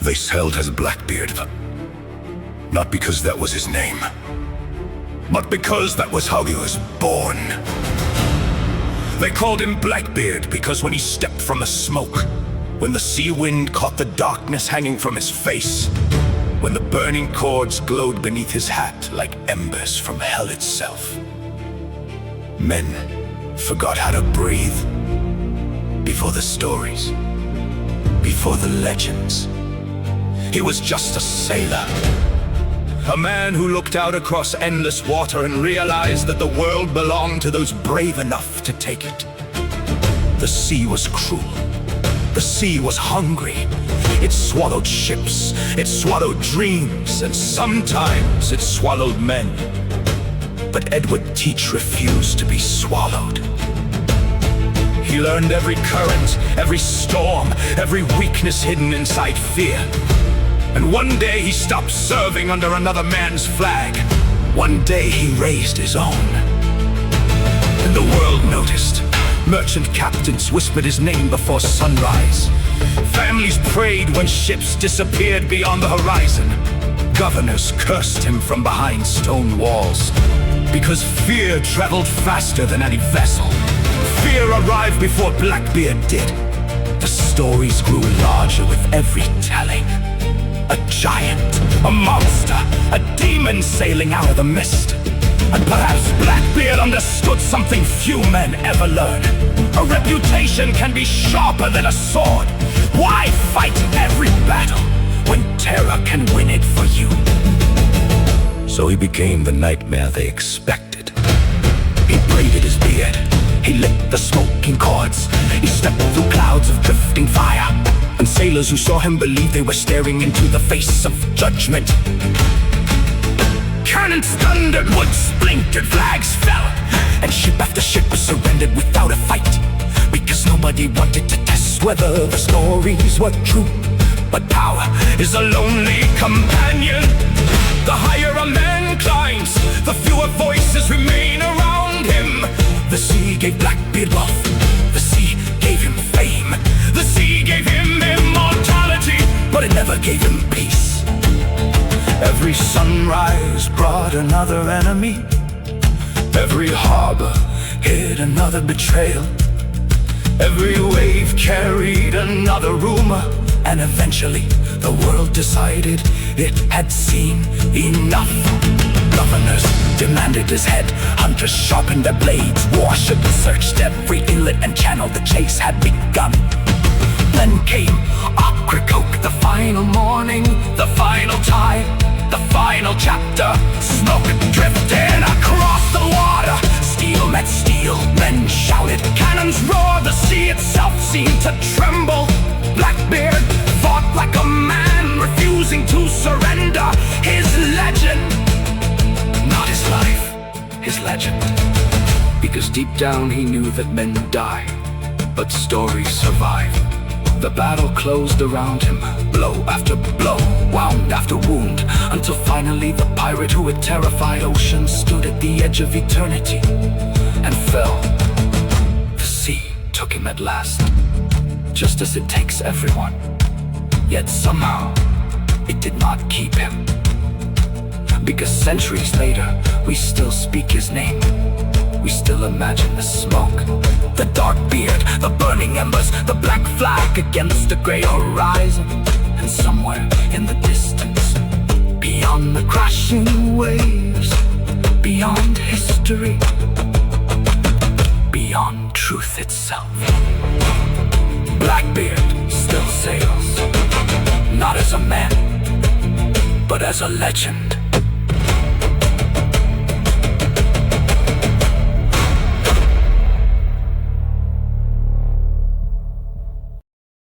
They sailed as Blackbeard, not because that was his name, but because that was how he was born. They called him Blackbeard because when he stepped from the smoke, when the sea wind caught the darkness hanging from his face, when the burning cords glowed beneath his hat like embers from hell itself, men forgot how to breathe. Before the stories, before the legends, he was just a sailor. A man who looked out across endless water and realized that the world belonged to those brave enough to take it. The sea was cruel. The sea was hungry. It swallowed ships. It swallowed dreams. And sometimes it swallowed men. But Edward Teach refused to be swallowed. He learned every current, every storm, every weakness hidden inside fear. And one day he stopped serving under another man's flag. One day he raised his own. And the world noticed. Merchant captains whispered his name before sunrise. Families prayed when ships disappeared beyond the horizon. Governors cursed him from behind stone walls. Because fear traveled faster than any vessel. Fear arrived before Blackbeard did. The stories grew larger with every telling. A giant, a monster, a demon sailing out of the mist. And perhaps Blackbeard understood something few men ever learn. A reputation can be sharper than a sword. Why fight every battle when terror can win it for you? So he became the nightmare they expected. He braided his beard. He lit the smoking cords. He stepped through clouds of drifting fire. And sailors who saw him believed they were staring into the face of judgment. Cannons thundered, wood splintered, flags fell, and ship after ship surrendered without a fight. Because nobody wanted to test whether the stories were true. But power is a lonely companion. The higher a man climbs, the fewer voices remain around him. The sea gave Blackbeard wealth. The sea gave him fame. The sea gave him immortality, but it never gave him peace. Every sunrise brought another enemy. Every harbor hid another betrayal. Every wave carried another rumor. And eventually the world decided it had seen enough. Governors demanded his head. Hunters sharpened their blades. Warships searched every inlet and channel. The chase had begun. Then came Ocracoke, the final morning, the final tide, the final chapter. Smoke drifted across the water. Steel met steel, men shouted, cannons roared. The sea itself seemed to tremble. Blackbeard fought like a man, refusing to surrender. His legend, not his life, his legend. Because deep down he knew that men die, but stories survive. The battle closed around him, blow after blow, wound after wound, until finally the pirate who had terrified oceans stood at the edge of eternity and fell. The sea took him at last, just as it takes everyone. Yet somehow, it did not keep him. Because centuries later, we still speak his name. We still imagine the smoke, the dark beard, the burning embers, the black flag against the gray horizon. And somewhere in the distance, beyond the crashing waves, beyond history, beyond truth itself, Blackbeard still sails, not as a man, but as a legend.